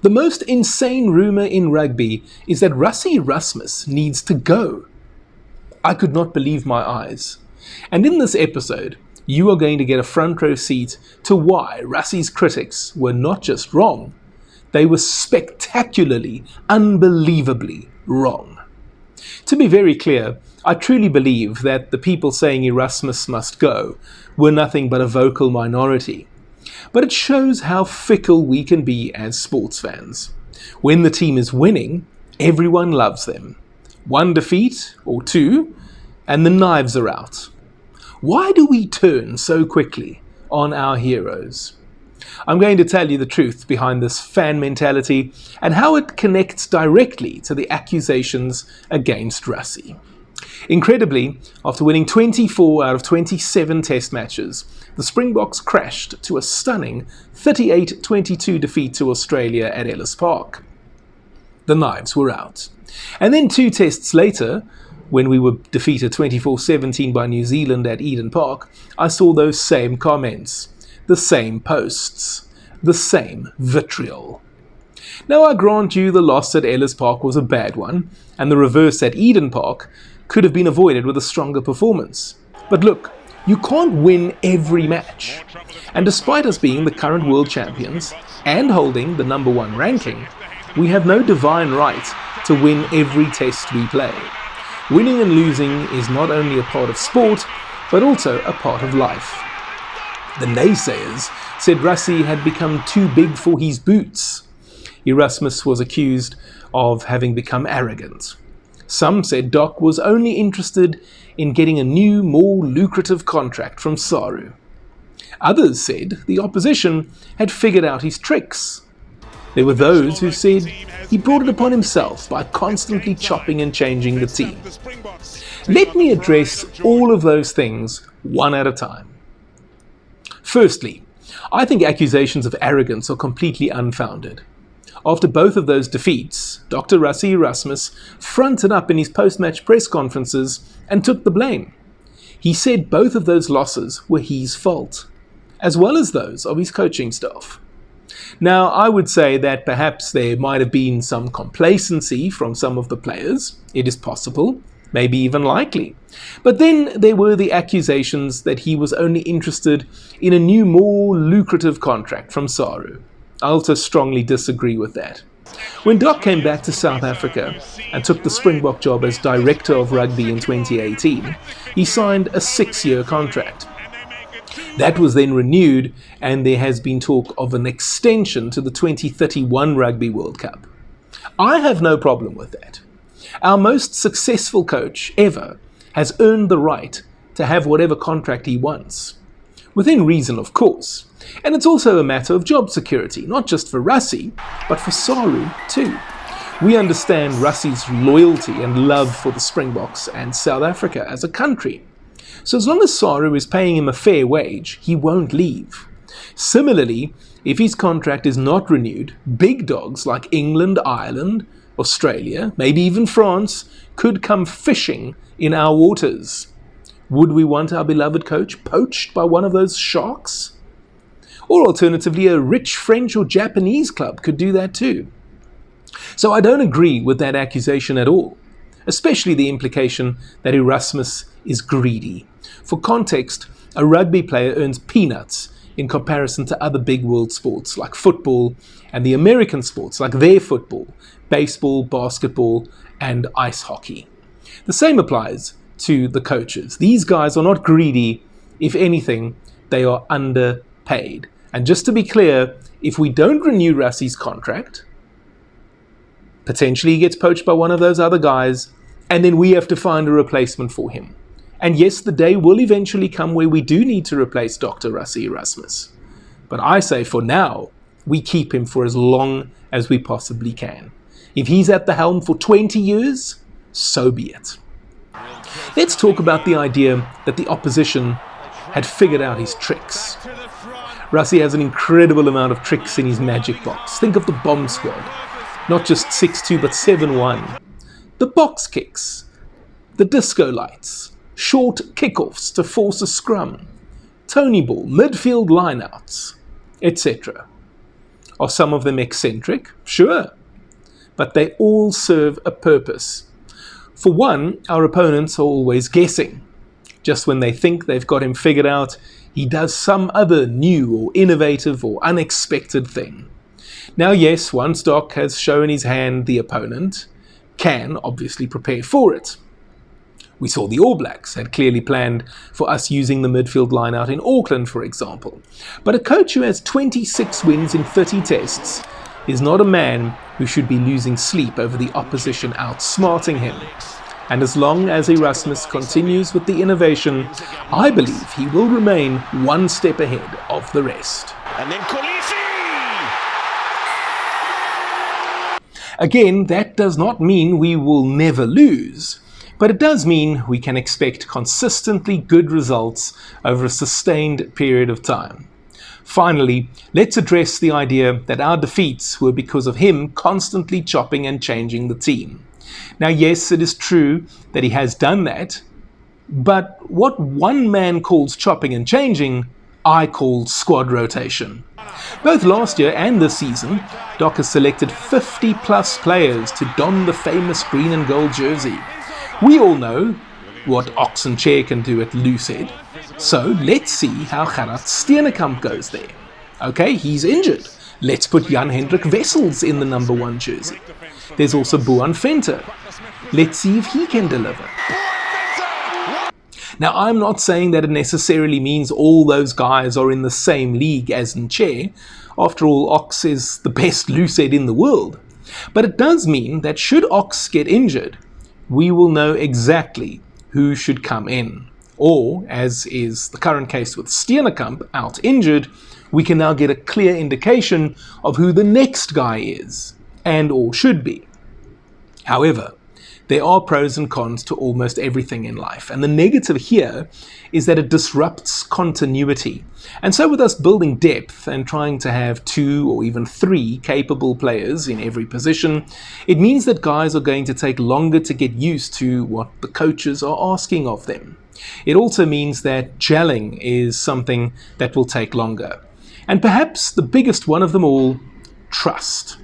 The most insane rumour in rugby is that Rassie Erasmus needs to go. I could not believe my eyes. And in this episode, you are going to get a front row seat to why Rassie's critics were not just wrong, they were spectacularly, unbelievably wrong. To be very clear, I truly believe that the people saying Erasmus must go were nothing but a vocal minority. But it shows how fickle we can be as sports fans. When the team is winning, everyone loves them. One defeat, or two, and the knives are out. Why do we turn so quickly on our heroes? I'm going to tell you the truth behind this fan mentality and how it connects directly to the accusations against Rassie. Incredibly, after winning 24 out of 27 test matches, the Springboks crashed to a stunning 38-22 defeat to Australia at Ellis Park. The knives were out. And then 2 tests later, when we were defeated 24-17 by New Zealand at Eden Park, I saw those same comments, the same posts, the same vitriol. Now I grant you the loss at Ellis Park was a bad one, and the reverse at Eden Park could have been avoided with a stronger performance. But look, you can't win every match. And despite us being the current world champions and holding the number 1 ranking, we have no divine right to win every test we play. Winning and losing is not only a part of sport, but also a part of life. The naysayers said Rassie had become too big for his boots. Erasmus was accused of having become arrogant. Some said Doc was only interested in getting a new, more lucrative contract from Saru. Others said the opposition had figured out his tricks. There were those who said he brought it upon himself by constantly chopping and changing the team. Let me address all of those things one at a time. Firstly, I think accusations of arrogance are completely unfounded. After both of those defeats, Dr Rassie Erasmus fronted up in his post-match press conferences and took the blame. He said both of those losses were his fault, as well as those of his coaching staff. Now, I would say that perhaps there might have been some complacency from some of the players. It is possible, maybe even likely. But then there were the accusations that he was only interested in a new, more lucrative contract from Saru. I also strongly disagree with that. When Doc came back to South Africa and took the Springbok job as Director of Rugby in 2018, he signed a 6-year contract. That was then renewed, and there has been talk of an extension to the 2031 Rugby World Cup. I have no problem with that. Our most successful coach ever has earned the right to have whatever contract he wants. Within reason, of course. And it's also a matter of job security, not just for Rassie, but for Saru too. We understand Rassie's loyalty and love for the Springboks and South Africa as a country. So as long as Saru is paying him a fair wage, he won't leave. Similarly, if his contract is not renewed, big dogs like England, Ireland, Australia, maybe even France, could come fishing in our waters. Would we want our beloved coach poached by one of those sharks? Or alternatively, a rich French or Japanese club could do that too. So I don't agree with that accusation at all, especially the implication that Erasmus is greedy. For context, a rugby player earns peanuts in comparison to other big world sports like football and the American sports like their football, baseball, basketball, and ice hockey. The same applies to the coaches. These guys are not greedy. If anything, they are underpaid. And just to be clear, if we don't renew Rassie's contract, potentially he gets poached by one of those other guys, and then we have to find a replacement for him. And yes, the day will eventually come where we do need to replace Dr Rassie Erasmus. But I say for now, we keep him for as long as we possibly can. If he's at the helm for 20 years, so be it. Let's talk about the idea that the opposition had figured out his tricks. Rassie has an incredible amount of tricks in his magic box. Think of the bomb squad. Not just 6-2 but 7-1. The box kicks. The disco lights. Short kickoffs to force a scrum. Tony ball, midfield lineouts, etc. Are some of them eccentric? Sure. But they all serve a purpose. For one, our opponents are always guessing. Just when they think they've got him figured out, he does some other new or innovative or unexpected thing. Now yes, once Doc has shown his hand, the opponent can obviously prepare for it. We saw the All Blacks had clearly planned for us using the midfield line out in Auckland, for example. But a coach who has 26 wins in 30 tests is not a man who should be losing sleep over the opposition outsmarting him. And as long as Erasmus continues with the innovation, I believe he will remain one step ahead of the rest. And then Khaleesi! Again, that does not mean we will never lose, but it does mean we can expect consistently good results over a sustained period of time. Finally, let's address the idea that our defeats were because of him constantly chopping and changing the team. Now, yes, it is true that he has done that, but what one man calls chopping and changing, I call squad rotation. Both last year and this season, Doc has selected 50 plus players to don the famous green and gold jersey. We all know what Ox and Chair can do at Loosehead, so let's see how Gerard Steenekamp goes there. Okay, he's injured. Let's put Jan-Hendrik Wessels in the number 1 jersey. There's also Boan Venter. Let's see if he can deliver. Now, I'm not saying that it necessarily means all those guys are in the same league as Nche. After all, Ox is the best loosehead in the world. But it does mean that should Ox get injured, we will know exactly who should come in. Or, as is the current case with Steenekamp out injured, we can now get a clear indication of who the next guy is, and or should be. However, there are pros and cons to almost everything in life, and the negative here is that it disrupts continuity. And so with us building depth and trying to have 2 or even 3 capable players in every position, it means that guys are going to take longer to get used to what the coaches are asking of them. It also means that gelling is something that will take longer. And perhaps the biggest one of them all, trust.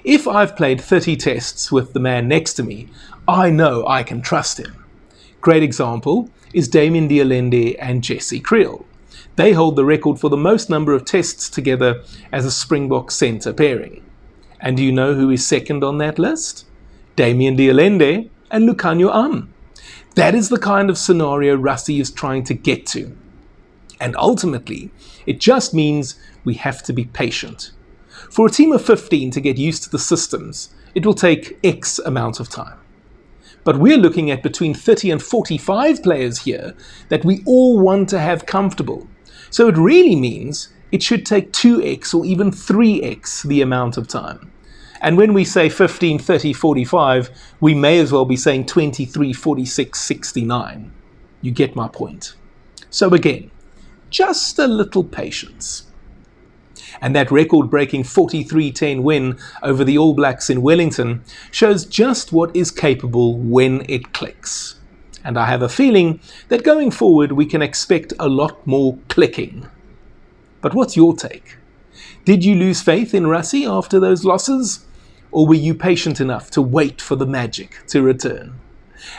If I've played 30 tests with the man next to me, I know I can trust him. Great example is Damien Dialende and Jesse Creel. They hold the record for the most number of tests together as a Springbok centre pairing. And do you know who is second on that list? Damien Dialende and Lukhanyo Am. That is the kind of scenario Rassie is trying to get to. And ultimately, it just means we have to be patient. For a team of 15 to get used to the systems, it will take X amount of time. But we're looking at between 30 and 45 players here that we all want to have comfortable. So it really means it should take 2x or even 3x the amount of time. And when we say 15, 30, 45, we may as well be saying 23, 46, 69. You get my point. So again, just a little patience. And that record-breaking 43-10 win over the All Blacks in Wellington shows just what is capable when it clicks. And I have a feeling that going forward we can expect a lot more clicking. But what's your take? Did you lose faith in Rassie after those losses? Or were you patient enough to wait for the magic to return?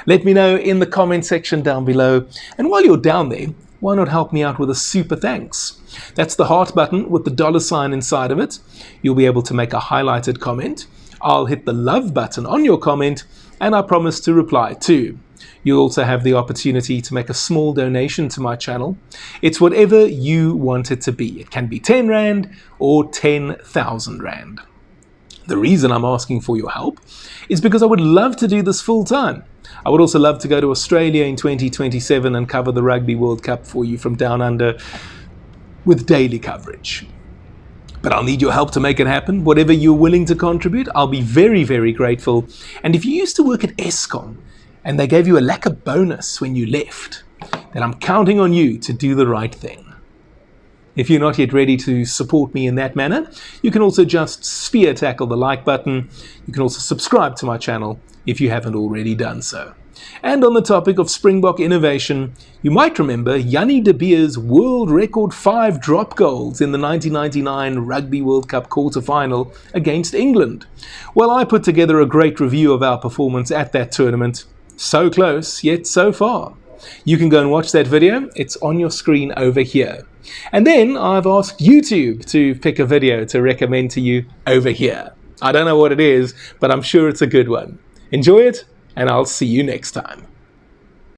Let me know in the comment section down below. And while you're down there, why not help me out with a super thanks? That's the heart button with the $sign inside of it. You'll be able to make a highlighted comment. I'll hit the love button on your comment, and I promise to reply too. You'll also have the opportunity to make a small donation to my channel. It's whatever you want it to be. It can be 10 Rand or 10,000 Rand. The reason I'm asking for your help is because I would love to do this full time. I would also love to go to Australia in 2027 and cover the Rugby World Cup for you from down under with daily coverage. But I'll need your help to make it happen. Whatever you're willing to contribute, I'll be very, very grateful. And if you used to work at Eskom and they gave you a lacquer bonus when you left, then I'm counting on you to do the right thing. If you're not yet ready to support me in that manner, you can also just spear tackle the like button. You can also subscribe to my channel if you haven't already done so. And on the topic of Springbok innovation, you might remember Jannie de Beer's world record 5 drop goals in the 1999 Rugby World Cup quarter-final against England. Well, I put together a great review of our performance at that tournament. So close, yet so far. You can go and watch that video. It's on your screen over here. And then I've asked YouTube to pick a video to recommend to you over here. I don't know what it is, but I'm sure it's a good one. Enjoy it, and I'll see you next time.